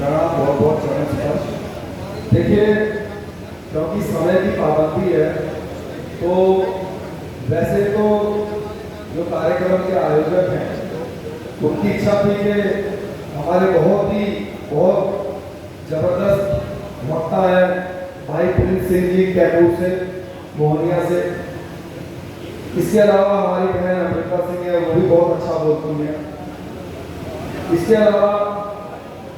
प्रणाम, बहुत बहुत चरण स्पर्श। देखिए, क्योंकि समय की पाबंदी है तो वैसे तो जो कार्यक्रम के आयोजक हैं उनकी इच्छा थी कि हमारे बहुत जबरदस्त वक्ता है भाई प्रिंस सिंह जी कैमूर से, मोहनिया से। इसके अलावा हमारी बहन अमृता सिंह है, वो भी बहुत अच्छा बोलती है। इसके अलावा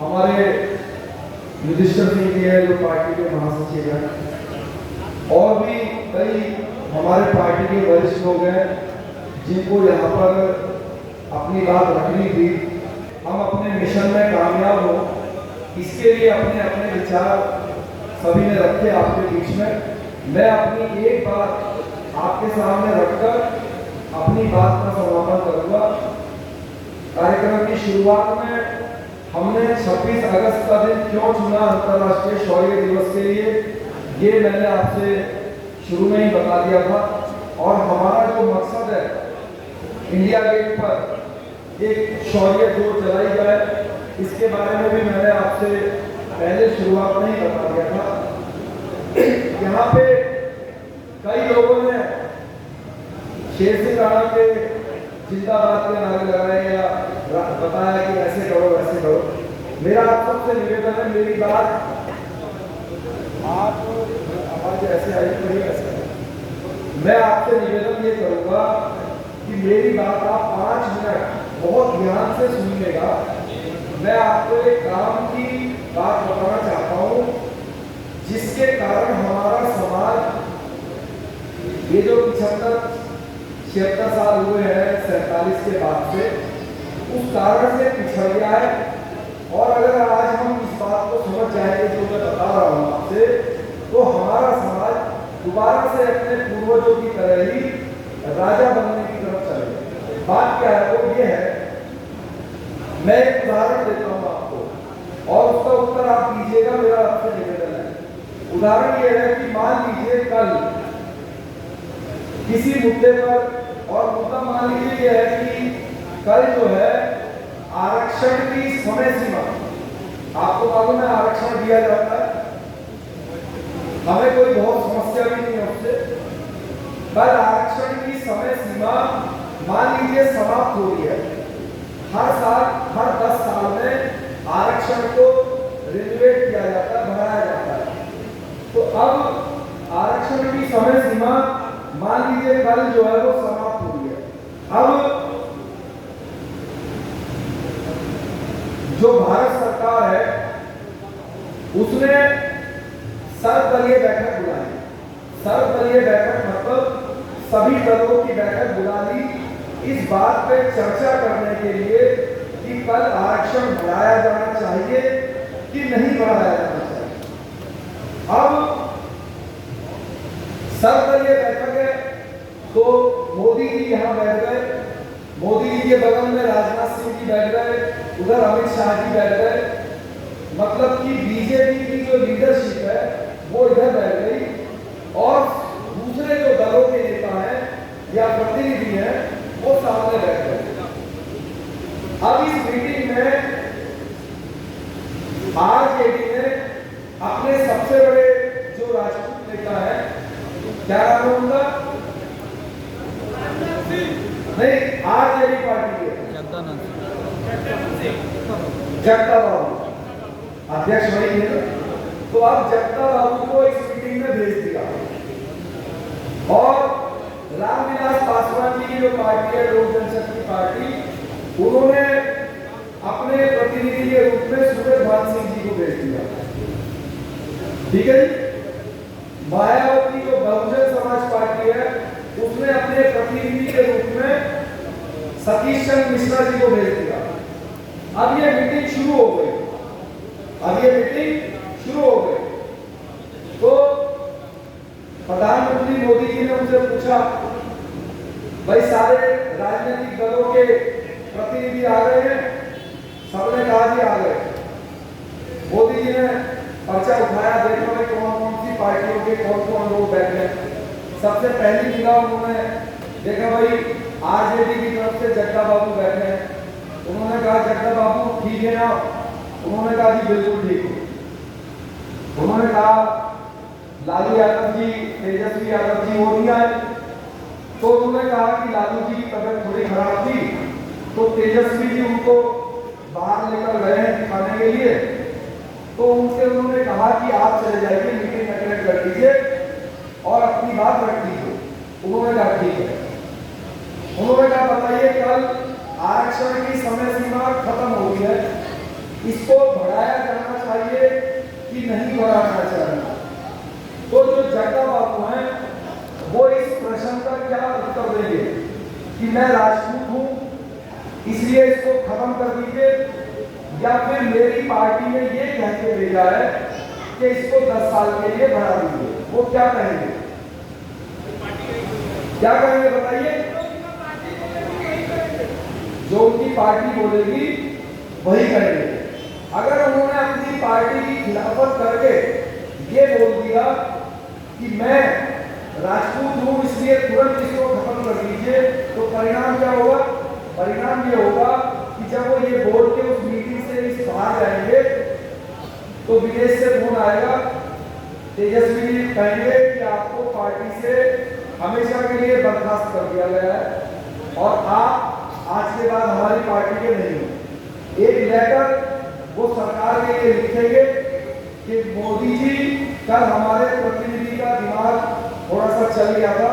हमारे युधिष्ठिर सिंह जी है जो पार्टी के महासचिव हैं, और भी कई हमारे पार्टी के वरिष्ठ लोग हैं जिनको यहाँ पर अपनी बात रखनी थी। हम अपने मिशन में कामयाब हो, इसके लिए अपने अपने विचार सभी ने रखे आपके बीच में। मैं अपनी एक बात आपके सामने रखकर अपनी बात का समापन करूंगा। कार्यक्रम की शुरुआत में हमने 26 अगस्त का दिन क्यों चुना अंतर्राष्ट्रीय शौर्य दिवस के लिए, ये मैंने आपसे शुरू में ही बता दिया था। और हमारा जो मकसद है, इंडिया गेट पर एक शौर्य जो चलाई जाए, इसके बारे में भी मैंने आपसे पहले शुरुआत में ही बता दिया था। यहाँ पे कई लोगों ने शेर सिंह राणा के जिंदाबाद के नारे लगाए या बताया कि ऐसे करो वैसे करो। मेरा आप सबसे निवेदन है, मेरी बात आप आवाज ऐसे आई तो नहीं ऐसे, मैं आपसे निवेदन ये करूंगा कि मेरी बात आप 5 मिनट बहुत ध्यान से सुनिएगा। मैं आपको एक काम की बात बताना चाहता हूँ जिसके कारण हमारा समाज ये जो 76 साल हुए हैं 47 के बाद से, उस कारण से पिछड़ गया है। और अगर आज हम इस बात को समझ जाएंगे जो मैं बता रहा हूँ आपसे, तो हमारा समाज दोबारा से अपने पूर्वजों की तरह ही राजा बनने की तरफ चले। बात क्या है, वो ये है, मैं एक उदाहरण देता हूँ आपको और उसका उत्तर आप दीजिएगा, मेरा आपसे निवेदन है। उदाहरण ये है कि मान लीजिए कल किसी मुद्दे पर, और मुद्दा मान लीजिए यह है कि कल जो है आरक्षण की समय सीमा, आपको मालूम है आरक्षण दिया जाता है, हमें कोई बहुत समस्या भी नहीं है उससे। कल आरक्षण की समय सीमा मान लीजिए समाप्त हो रही है। हर साल, हर 10 साल में आरक्षण को रिन्यूएट किया जाता है, बढ़ाया जाता है। तो अब आरक्षण की समय सीमा मान लीजिए कल जो है वो समाप्त हो रही है। अब जो भारत सरकार है उसने सर्वदलीय बैठक बुलाई। सर्वदलीय बैठक मतलब सभी दलों की बैठक बुला ली इस बात पे चर्चा करने के लिए कि कल आरक्षण बढ़ाया जाना चाहिए कि नहीं बढ़ाया जाना चाहिए। अब सर्वदलीय बैठक है तो मोदी जी यहाँ बैठ गए, मोदी जी के बगल में राजनाथ सिंह जी बैठ गए, उधर अमित शाह जी बैठ गए। मतलब कि बीजेपी की जो लीडरशिप है वो इधर बैठ गई और दूसरे जो दलों के नेता हैं या प्रतिनिधि हैं वो सामने बैठ गए। अब इस मीटिंग में आरजेडी ने अपने सबसे बड़े जो राजपूत नेता है, क्या नाम है उनका? नहीं, आरजेडी पार्टी के जगता बाबू अध्यक्ष वही है। तो अब जगता बाबू को इस मीटिंग में भेज दिया और रामविलास पासवान जी की जो पार्टी है लोक जनशक्ति पार्टी, उन्होंने अपने प्रतिनिधि के रूप में सूरजभान सिंह जी को भेज दिया। ठीक है जी। मायावती जो बहुजन समाज पार्टी है उसने अपने प्रतिनिधि के रूप में सतीश चंद्र मिश्रा जी को भेज दिया। अब ये मीटिंग शुरू हो गई, तो प्रधानमंत्री मोदी जी ने उनसे पूछा, भाई सारे राजनीतिक दलों के प्रतिनिधि आ गए हैं? सबने कहा जी आ गए। मोदी जी ने पर्चा उठाया, देखा में कौन कौन सी पार्टियों के कौन कौन लोग बैठे। सबसे पहली निगाह उन्होंने देखा, भाई आरजेडी की तरफ से जगता बाबू बैठे हैं। उन्होंने कहा जगता बाबू ठीक है ना, उन्होंने कहा जी बिल्कुल ठीक है। उन्होंने कहा लालू यादव जी, तेजस्वी यादव जी वो नहीं आए, तो उन्होंने कहा कि लालू जी की तबीयत थोड़ी खराब थी, तो तेजस्वी जी उनको बाहर लेकर गए हैं दिखाने के लिए, तो उनसे उन्होंने कहा कि आप चले जाइए, मीटिंग अटेंड कर लीजिए और अपनी बात रख लीजिए। उन्होंने कहा ठीक है। उन्होंने कहा बताइए कल आरक्षण की समय सीमा खत्म हो गई है, इसको बढ़ाया जाना चाहिए कि नहीं बढ़ाना चाहिए? तो जो जग्गा बाबू हैं वो इस प्रश्न का क्या उत्तर देंगे कि मैं राजपूत हूं इसलिए इसको खत्म कर दीजिए, या फिर मेरी पार्टी ने ये कह के भेजा है कि इसको 10 साल के लिए बढ़ा दीजिए? वो क्या कहेंगे? क्या कहेंगे बताइए? जो उनकी पार्टी बोलेगी वही करेंगे। अगर उन्होंने अपनी पार्टी की खिलाफत करके ये बोल दिया कि मैं राजपूत हूं इसलिए तुरंत इसको खत्म कर दीजिए, तो परिणाम क्या होगा? परिणाम ये होगा कि जब वो ये बोल के उस मीटिंग से इस बाहर जाएंगे तो विदेश से फोन आएगा, तेजस्वी जी कहेंगे कि आपको पार्टी से हमेशा के लिए बर्खास्त कर दिया गया है और आप आज के बाद हमारी पार्टी के नहीं हो। एक लेटर वो सरकार के लिए लिखेंगे कि मोदी जी कल हमारे प्रतिनिधि का दिमाग थोड़ा सा चल गया था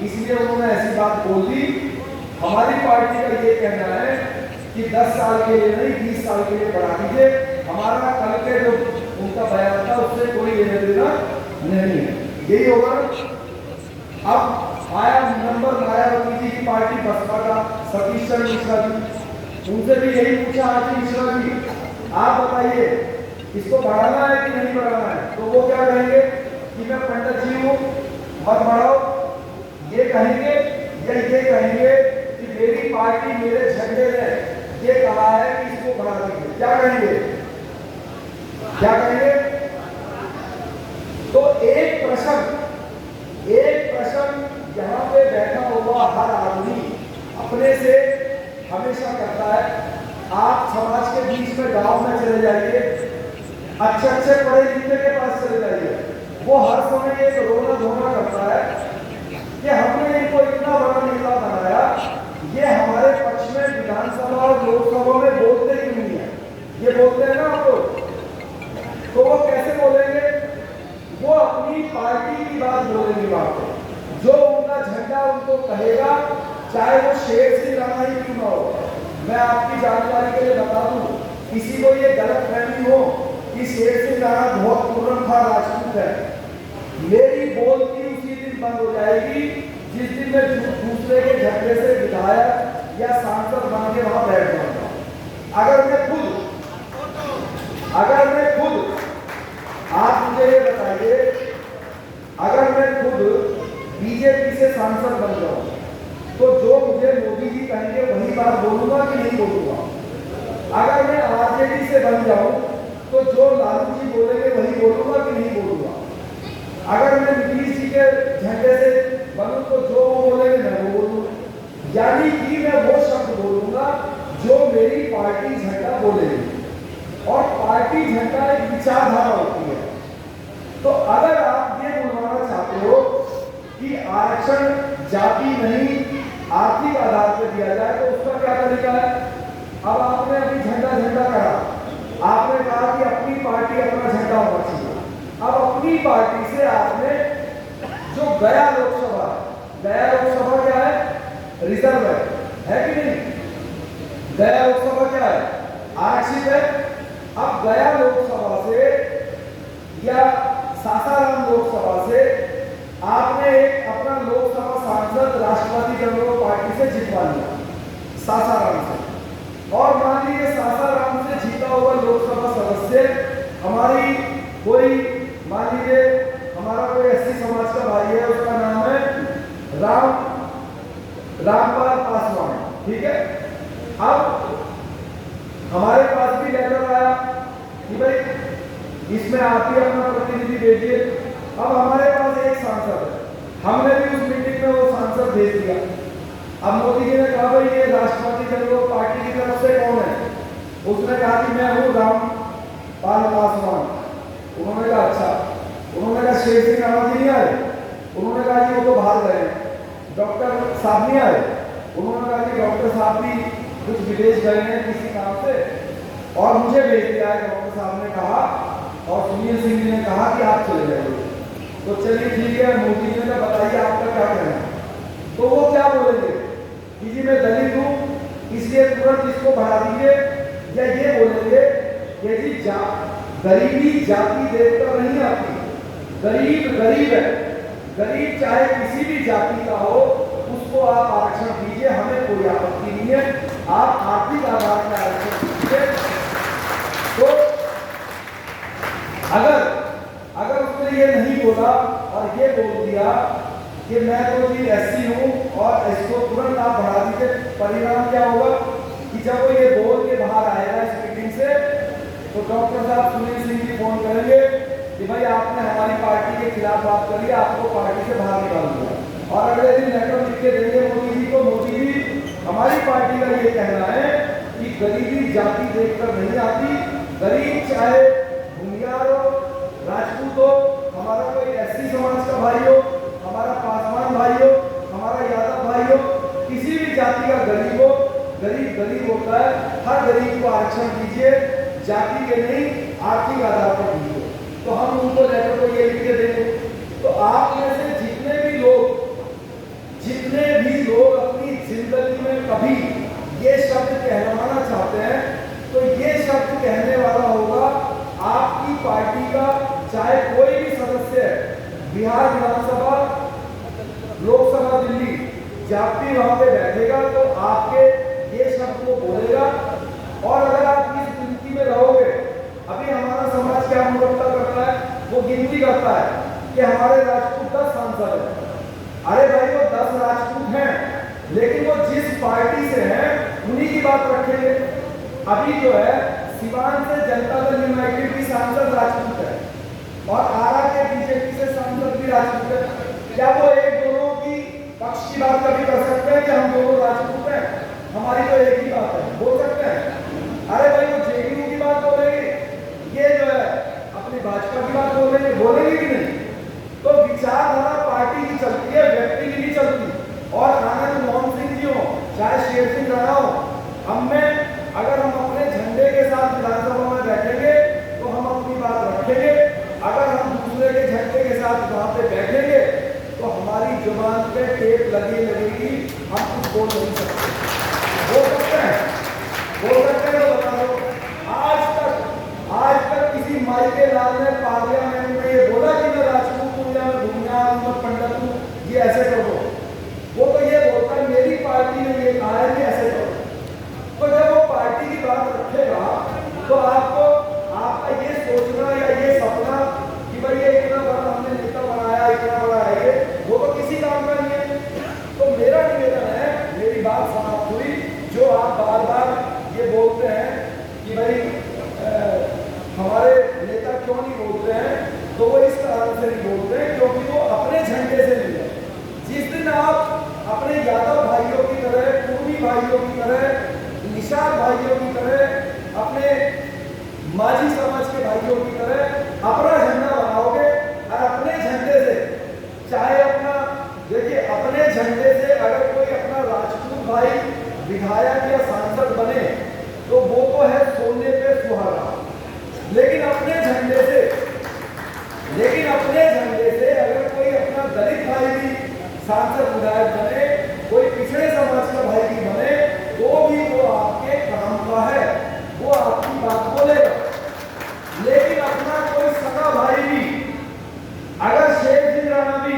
इसलिए उन्होंने ऐसी बात बोल दी। हमारी पार्टी का ये कहना है कि 10 साल के लिए नहीं 20 साल के लिए बढ़ा दीजिए, हमारा कल के जो उनका बयान था उससे कोई लेना देना नहीं है। यही होगा। अब आया नंबर मायावती जी की पार्टी बसपा का सतीश चंद्र मिश्रा जी, उनसे भी यही पूछा आज मिश्रा जी आप बताइए इसको बढ़ाना है कि नहीं बढ़ाना है? तो वो क्या कहेंगे कि मैं पंडित जी हूँ मत बढ़ाओ, ये कहेंगे या ये कहेंगे कि मेरी पार्टी मेरे झंडे ने ये कहा है कि इसको बढ़ा देंगे? क्या कहेंगे? क्या कहेंगे? तो एक प्रश्न यहाँ पे बैठा हुआ हर आदमी अपने से हमेशा करता है। आप समाज के बीच में गांव में चले जाइए, अच्छे पढ़े लिखे के पास चले जाइए, वो हर समय एक रोना धोना करता है कि हमने इनको इतना बड़ा नेता बनाया, ये हमारे पक्ष में विधानसभा और लोकसभा में बोलते क्यों नहीं है? ये बोलते हैं ना आप लोग, तो वो कैसे बोलेंगे? वो अपनी पार्टी की बात बोलेंगे वहां पे, जो उनका झंडा उनको कहेगा, चाहे वो शेर सिंह राणा ही क्यों ना हो। मैं आपकी जानकारी के लिए बता दूं, किसी को ये गलत फहमी हो कि शेर सिंह राणा बहुत पूर्णतः राजपूत है, मेरी बोलती उसी दिन बंद हो जाएगी जिस दिन मैं दूसरे के झंडे से विधायक या सांसद बन के वहां बैठ जाऊंगा। अगर मैं खुद आप मुझे ये बताइए, अगर मैं खुद बीजेपी से सांसद बन जाऊं तो जो मुझे मोदी जी कहेंगे वही बात बोलूंगा कि नहीं बोलूंगा? अगर मैं आरजेडी से बन जाऊं तो जो लालू जी बोलेंगे वही बोलूंगा कि नहीं बोलूंगा? अगर मैं नीतीश जी के झंडे से बनूं तो जो वो बोलेंगे मैं वो बोलूंगा। यानी कि मैं वो शब्द बोलूंगा जो मेरी पार्टी झंडा बोलेगी, और पार्टी झंडा एक विचारधारा होती है। तो अगर आप ये बुलवाना चाहते हो कि आरक्षण जाति नहीं आर्थिक आधार पर दिया जाए तो उसका क्या तरीका है? अब आपने अभी झंडा कहा, आपने कहा कि अपनी पार्टी अपना झंडा होना चाहिए। अब अपनी पार्टी से आपने जो गया लोकसभा क्या है? रिजर्व है कि नहीं? गया लोकसभा क्या है? आरक्षित है। अब गया लोकसभा से या सासाराम लोकसभा से आपने एक अपना लोकसभा सांसद राष्ट्रवादी कांग्रेस पार्टी से जितवा लिया सासाराम से, और मान लीजिए सासाराम से जीता हुआ लोकसभा सदस्य हमारी कोई, मान लीजिए हमारा कोई एससी समाज का भाई है, उसका नाम है रामपाल पासवान, ठीक है। अब हमारे पास भी लेटर आया कि भाई इसमें आप ही अपना प्रतिनिधि भेजिए। अब हमारे पास एक सांसद है, हमने भी उस मीटिंग में वो सांसद भेज दिया। अब मोदी जी ने कहा भाई ये राष्ट्रवादी कांग्रेस पार्टी की तरफ से कौन है? उसने कहा कि मैं हूँ पासवान। उन्होंने कहा अच्छा। उन्होंने कहा शेर सिंह राणा जी नहीं आए? उन्होंने कहा जी वो तो बाहर गए। डॉक्टर साहब नहीं आए? उन्होंने कहा कि डॉक्टर साहब भी कुछ विदेश गए हैं किसी काम से और मुझे भेज दिया है। डॉक्टर साहब ने कहा और सुनील सिंह जी ने कहा कि आप चले जाइए। तो चलिए ठीक है, मोदी जी ने बताइए आपका क्या कहना है। तो वो क्या बोलेंगे कि जी मैं दलित हूँ इसलिए तुरंत इसको बढ़ा दीजिए, या ये बोलेंगे कि जी गरीबी जाति देखकर नहीं आती, गरीब गरीब है, गरीब चाहे किसी भी जाति का हो उसको आप आरक्षण दीजिए, हमें कोई आपत्ति नहीं है, आप आर्थिक आधार पर आरक्षण दीजिए। तो अगर उसने ये नहीं बोला और ये बोल दिया कि मैं तो जी एससी हूँ और इसको तुरंत आप बढ़ा दीजिए, परिणाम क्या होगा कि जब वो ये बोल के बाहर आएगा इस मीटिंग से तो डॉक्टर साहब सुनील सिंह जी फोन करेंगे कि भाई आपने हमारी पार्टी के खिलाफ बात करी, आपको पार्टी से बाहर निकाल दिया। और अगले दिन लेटर लिख के देंगे मोदी जी को, मोदी जी हमारी पार्टी का ये कहना है कि गरीबी जाति देखकर नहीं आती, गरीब चाहे भूमियार हो, राजपूत हो, हमारा कोई एससी समाज का भाई हो, हमारा पासवान भाई हो, हमारा यादव भाई हो, किसी भी जाति का गरीब हो, गरीब गरीब होता है, हर गरीब को आरक्षण दीजिए, जाति के नहीं आर्थिक आधार पर दीजिए। तो हम उनको लेटर को ये लिख के देंगे। तो आप में से जितने भी लोग अपनी जिंदगी में कभी ये शब्द कहलवाना चाहते हैं तो ये शब्द कहने वाला होगा आपकी पार्टी का चाहे कोई भी सदस्य है, बिहार विधानसभा, लोकसभा दिल्ली, जब भी वहां पे बैठेगा तो आपके ये शब्द को बोलेगा। और अगर आप इस गिनती में रहोगे, अभी हमारा समाज क्या मुरब्बा करता है, वो गिनती करता है कि हमारे राजपूत 10 सांसद हैं। अरे भाई वो 10 राजपूत हैं, लेकिन वो जिस पार्टी से हैं उन्हीं की बात रखेंगे। अभी जो है सिवान से जनता दल यूनाइटेड की सांसद राजपूत है और आरा के बीजेपी से सांसद भी राजपूत है। क्या वो एक दोनों की पक्ष की बात कभी कर सकते हैं कि हम दोनों राजपूत हैं, हमारी तो एक ही बात है, बोल सकते हैं? अरे भाई वो जेडीयू की बात बोलेंगे, ये जो है अपनी भाजपा की बात बोलेंगे कि नहीं? तो विचारधारा पार्टी की चलती है, व्यक्ति की नहीं चलती। और आनंद मोहन सिंह जी हो चाहे शेर सिंह राणा हो, अगर हम अपने झंडे के साथ विधानसभा में बैठेंगे तो हम अपनी बात रखेंगे, अगर हम दूसरे के झंडे के साथ वहां पे बैठेंगे तो हमारी जुबान पे टेप लगेगी, हम कुछ बोल नहीं सकते। बोल सकते हैं तो बता दो। आज तक किसी माइके लाल ने पार्लियामेंट में ये बोला कि मैं राजपूत हूँ या मैं भूमियार हूँ, पंडित हूँ, ये ऐसे करो। वो तो ये बोलता है मेरी पार्टी ने ये कहा है कि ऐसे करो। तो जब वो पार्टी की बात रखेगा तो आपका ये सोचना या ये सपना कि भाई ये इतना बड़ा हमने नेता बनाया, इतना बड़ा है ये, वो तो किसी काम का नहीं है। तो मेरा निवेदन है, मेरी बात समाप्त हुई। जो आप बार बार ये बोलते हैं कि भाई हमारे नेता क्यों नहीं बोलते हैं, तो वो इस कारण से नहीं बोलते हैं क्योंकि वो अपने झंडे से नहीं है। जिस दिन आप अपने यादव भाइयों की तरह, कुर्मी भाइयों की तरह, निषाद भाइयों की तरह, अपने माझी समाज के भाइयों की तरह अपना झंडा बनाओगे और अपने झंडे से, चाहे अपना देखिए अपने झंडे से अगर कोई अपना राजपूत भाई विधायक या सांसद बने तो वो तो है सोने पे सुहागा, लेकिन अपने झंडे से अगर कोई अपना दलित भाई भी सांसद विधायक बने, कोई पिछड़े समाज का भाई भी बने, तो भी वो आपके काम का है, वो आपकी बात बोलेगा। लेकिन अपना कोई सगा भाई भी अगर शेर सिंह राणा भी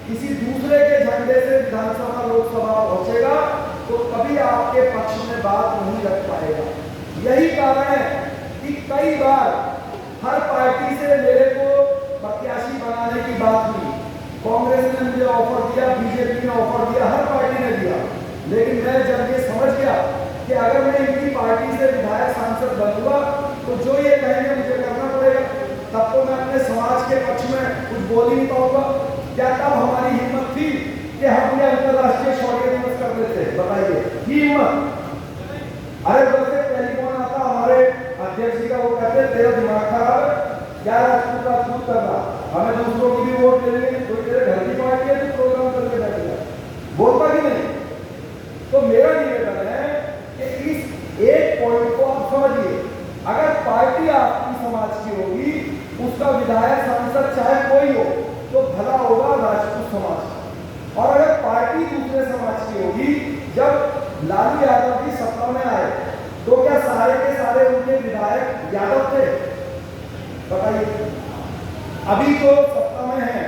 किसी दूसरे के झंडे से विधानसभा लोकसभा पहुंचेगा तो कभी आपके पक्ष में बात नहीं रख पाएगा। यही कारण है कि कई बार हर पार्टी से मेरे को प्रत्याशी बनाने की बात हुई, कांग्रेस ने मुझे ऑफर दिया, बीजेपी ने ऑफर दिया, हर पार्टी ने दिया। लेकिन मैं जब ये समझ गया कि अगर मैं इनकी पार्टी से विधायक सांसद बनूंगा तो जो ये कहेंगे मुझे करना पड़ेगा, तब तो मैं अपने समाज के पक्ष में कुछ बोल ही नहीं पाऊंगा। क्या तब हमारी हिम्मत थी कि हम ये अंतर्राष्ट्रीय शौर्य दिवस कर देते? बताइए, हिम्मत? अरे बोलते टेलीफोन आता हमारे अध्यक्ष जी का, वो कहते बोलते हैं तेरा दिमाग खराब है, क्या राजपूत राजपूत कर रहा, हमें दूसरों की भी वोट लेनी है, कोई तेरे घर की पार्टी है तो प्रोग्राम करके बैठेगा, बोलता कि नहीं। तो मेरा निवेदन है कि इस एक पॉइंट को आप समझिए, अगर पार्टी आपकी समाज की होगी, उसका विधायक सांसद चाहे कोई हो तो भला होगा राजपूत समाज। और अगर पार्टी दूसरे समाज की होगी, जब लालू यादव की सत्ता में आए तो क्या सारे के सारे उनके विधायक यादव थे? बताइए। अभी तो सत्ता में है,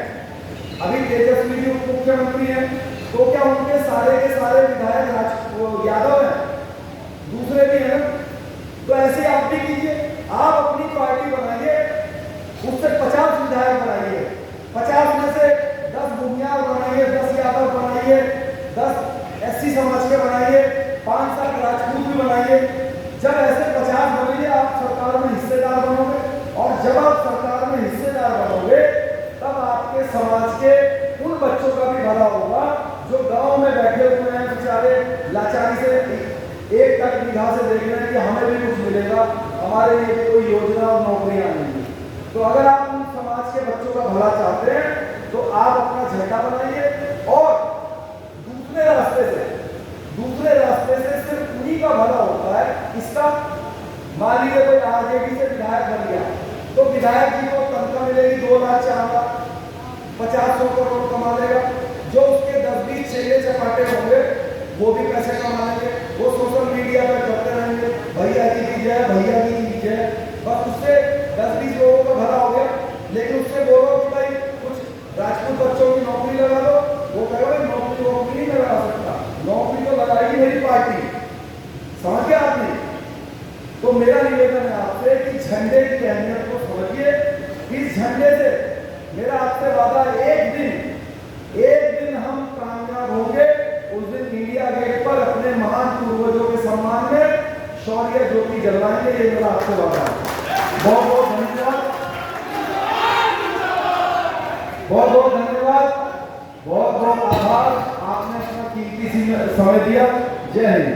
अभी तेजस्वी जी उप मुख्यमंत्री हैं, तो क्या उनके सारे के सारे विधायक यादव हैं? दूसरे भी हैं। तो ऐसे आप भी कीजिए, आप अपनी पार्टी बनाइए, उससे 50 विधायक बनाइए, 50 में से 10 भूमियार बनाइए, 10 यादव बनाइए, 10 SC समाज के बनाइए, 5-7 राजपूत भी बनाइए। जब ऐसे 50 बनेंगे आप सरकार में हिस्सेदार बनोगे, और जब आप सरकार में हिस्सेदार बनोगे तब आपके समाज के उन बच्चों का भी भला होगा जो गांव में बैठे हुए हैं बेचारे, लाचारी से एक तक निगाह से देख रहे हैं कि हमें भी कुछ मिलेगा, हमारे लिए भी कोई योजना और नौकरियां मिलेंगी। तो अगर आप उन समाज के बच्चों का भला चाहते हैं तो आप अपना झंडा बनाइए, और दूसरे रास्ते से सिर्फ उन्हीं का भला होता है। इसका मान लीजिए कोई आरजेडी से विधायक बन गया तो विधायक जी को तनख्वाह मिलेगी 2 लाख 4 लाख, 50-100 करोड़ कमा लेगा। जो उसके 10-20 चेले चपाटे होंगे वो भी पैसे कमा लेंगे, वो सोशल मीडिया पर करते रहेंगे भैया जी की जय, भैया जी की जय, बस उससे 10-20 लोगों का भला हो गया। लेकिन उससे बोलो कि भाई कुछ राजपूत बच्चों की नौकरी लगा दो, वो कहेगा भाई नौकरी नहीं लगा सकता, नौकरी तो लगाएगी मेरी पार्टी, समझ गया आपने। तो मेरा निवेदन है आपसे कि झंडे की अहमियत को समझिए। इस झंडे से मेरा आपसे वादा, एक दिन हम कामयाब होंगे, उस दिन इंडिया गेट पर अपने महान पूर्वजों के सम्मान में शौर्य ज्योति जलवाएंगे, ये मेरा आपसे वादा है। बहुत बहुत धन्यवाद, बहुत बहुत धन्यवाद, बहुत बहुत आभार, आपने अपना कीमती समय दिया। जय हिंद।